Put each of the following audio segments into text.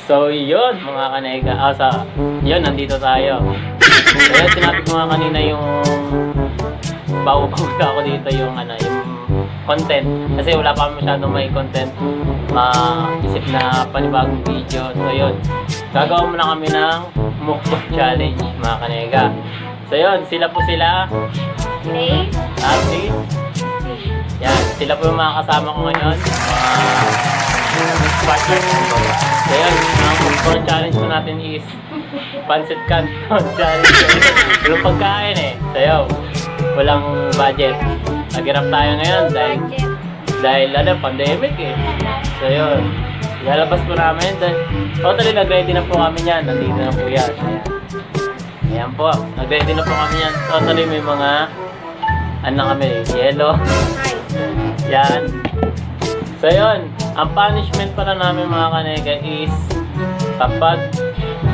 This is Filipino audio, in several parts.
So yun mga kanega, yun nandito tayo. Kaya sinabi ko nga kanina yung bago ako dito yung yung content kasi wala pa masyadong may content maisip na panibagong video. So yun, gagawa muna kami ng mukbang challenge mga kanega. So yun, sila Ate. Yan, sila po yung mga kasama ko ngayon, partner ko. So yun, ang mukbang challenge po natin is Pancit Canton challenge. Walang pagkain So yun, walang budget. Naghirap tayo ngayon dahil pandemic So yun, lalabas po namin. Totally nag-ready na po kami yan. Nandito na po yan. Ayan po, nag-ready na po kami yan. Totally may mga kami, yellow. Yan. So yun, ang punishment pala namin mga kanega is kapag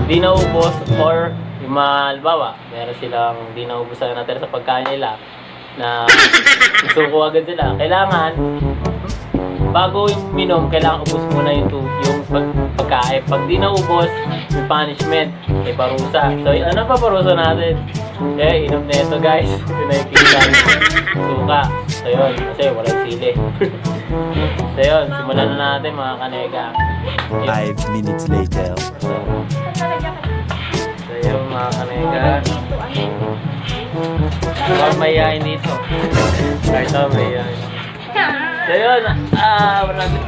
di naubos or yung halimbawa, meron silang di naubos na natira sa pagkain nila na suko agad sila. Kailangan, bago yung minom, kailangan ubos muna yung pagkain. Pag di naubos, yung punishment, may parusa. So, ano pa parusa natin? Okay, inom na ito guys. Ito na yung kilan. Suka. So, yun. Kasi walang sili. So, yun. Simulan na natin mga kanega. 5 minutes later. So, yun mga kanega. Mayayain dito. Kahit mayayain. So yun,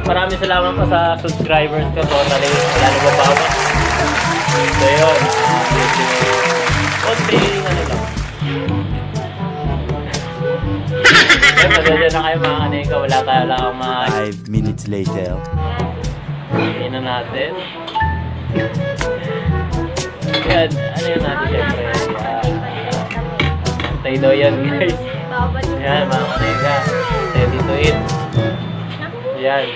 maraming salamat po sa subscribers ko. Totally, lalo ba pa ako? So yun, konting lang. Eh, madala na kayo mga kaneka. Wala tayo lang 5 minutes later. Ino natin. Yan, ano yun natin syempre. Antay daw yan guys. Yan mga kaneka. Ready to eat. Yan.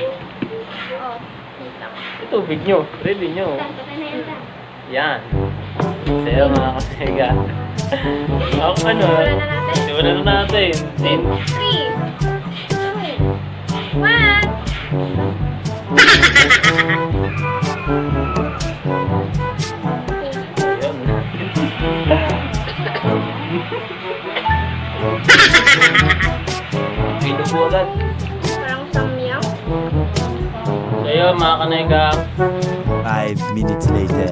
Ito, tubig nyo. Ready nyo. Yan. Sa'yo mga kaneka. Simulan na natin. 3, 2, 1. Pinubo agad. Parang samyaw. So yun mga kanega. 5 minutes later.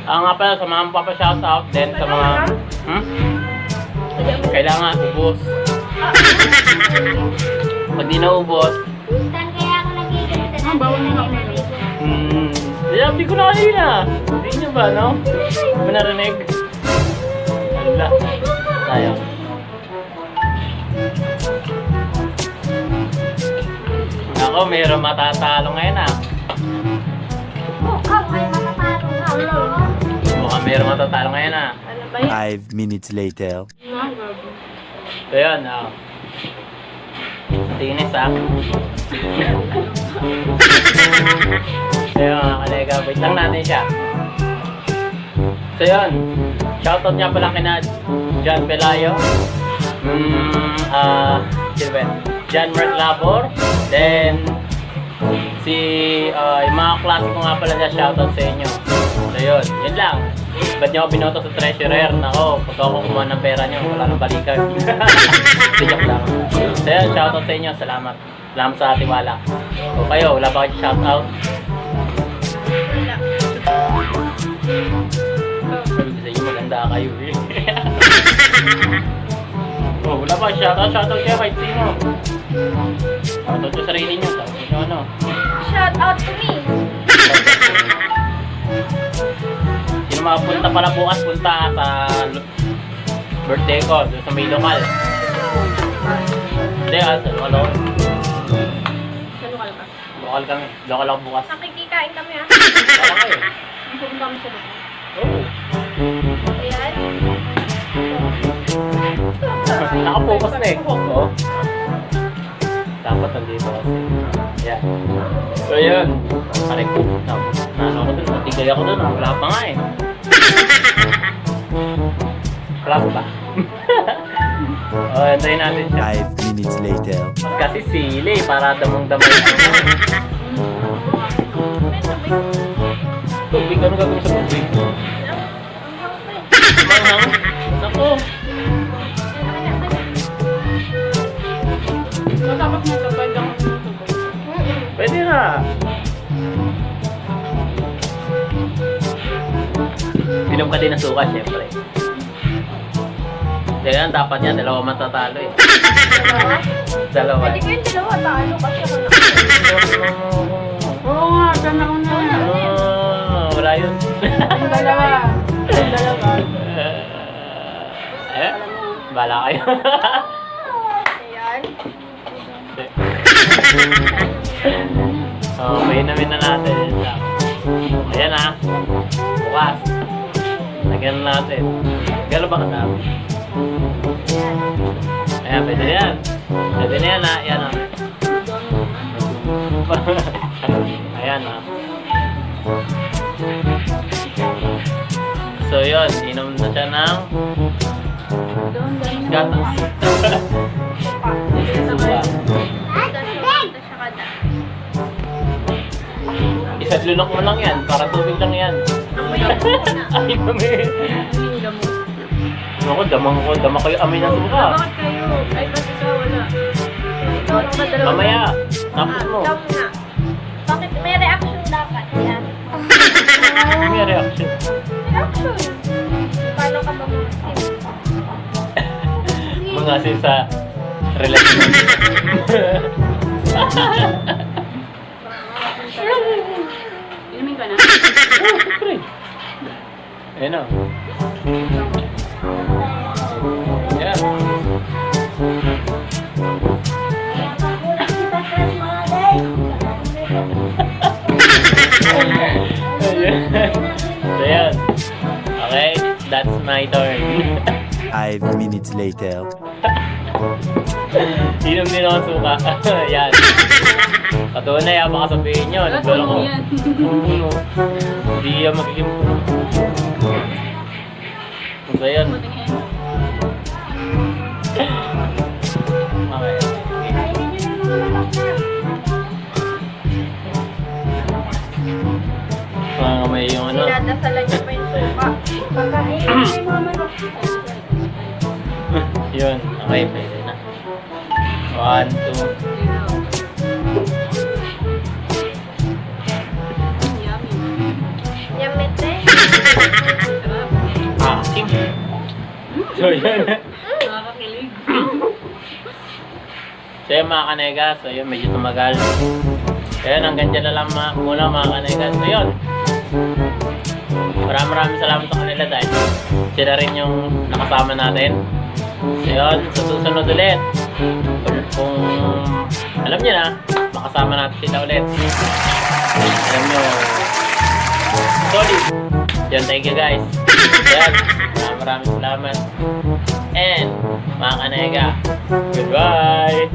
Nga pala sa mga papashoutout din sa mga kailangan ubos. Pag di naubos, Kaya ako nagiging bawal na ako. sabi ko na kanina. Hindi nyo ba, no? Hindi ba narinig? Wala. Tayo. Ako, mayroon matatalo ngayon Mukhang may matatalo ka. Mukhang mayroon matatalo ngayon Ano ba yun? 5 minutes later. So yun, tinis So yun mga kalega, wait lang natin siya. So yun, shoutout niya pala kina John Pelayo, John Mark Labor, then yung mga klase ko nga pala siya, shoutout sa inyo. So yun lang. Ba't niyo ako binoto sa treasurer? Nako, pag ako kumuha ng pera niyo, wala nang balikan. Joke lang. So yun, shoutout sa inyo, salamat. Salamat sa tiwala. O kayo, wala ba kayo shoutout? Sabi ko sa inyo, maganda kayo Oh, wala ba shoutout? Shoutout kayo kahit sino. Shoutout sa sarili niyo. Sabi nyo ano? Shout out to me. Sino makapunta pala bukas, punta sa birthday ko, doon sa may lokal. Hindi, ano? Lokal ako bukas. Nakikikain kami Wala kayo. Pupunta kami sa lupa. Oo. Ayan. Nakapokus na Oo. Dapat nandito kasi. Yeah. So yun. Pare ko. Ano ako dun? Matigay ako dun. Wala pa nga Wala pa. Antayin natin siya. 5 minutes later. Kasi sili, para damang-damay. Ganun gagawin sa tubig. Ang hangin. Manghang. Naku. Matapos mo ito, pwede ako tubig. Pwede na. Inom ka din ng suka, syempre. Kaya dapat yan, dalawa matatalo eh. Dalawa. Pwede ko yung dalawa, talo kasi ako na. Oo nga, sana ko na. Wala yun. Yung dalawa. Yung dalawa. Bala kayo. Ayan. Okay, namin na natin yun lang. Ayan ah. Bukas. Lagyan na natin. Gano'n ba kadami? Ayan, pwede na yan. Pwede na yan ah. Ayan ah. Ayan ah. So yun, inom na siya ng gatas. Suka. Isang lunok mo lang yan, para tubig lang yan. Ay, kami. Ako, dama ko yung amoy ng suka. Bakit kayo? Ay, ba't ikaw wala? Ikaw ang madalawa. Mamaya, tapos mo. Dam na. Bakit may reaction dapat? Yan. May reaction. Reaction. Paano ka ba mag-sip? Mga asin sa relasyon. Inumin ka na? Oh, siyempre. Ayan na. Ayan. So yan. Okay, that's my turn. 5 minutes later. Inom din ako suka. Yan. Patunay ah, baka sabihin nyo. Nagdala ko. yan. Hindi yan magiging... So yan. Okay. Mga may yung ano. Dinadasalan niyo pa yung suka. Pagkain ay mga manok. Yun. Okay, pwede na. 1, 2. Yamete. Asim. So yun. Nakakakilig. So yun mga kanega. So yun, medyo tumagal. Ayun, hanggang dyan na lang muna mga kanega. So yun. Maraming salamat sa kanila dahil sila rin yung nakasama natin. So yun, sa susunod ulit. Kung alam niyo na, makasama natin sila ulit. Alam niyo, solid. Yun, thank you guys. Yan, maraming salamat. And, mga kanega, goodbye!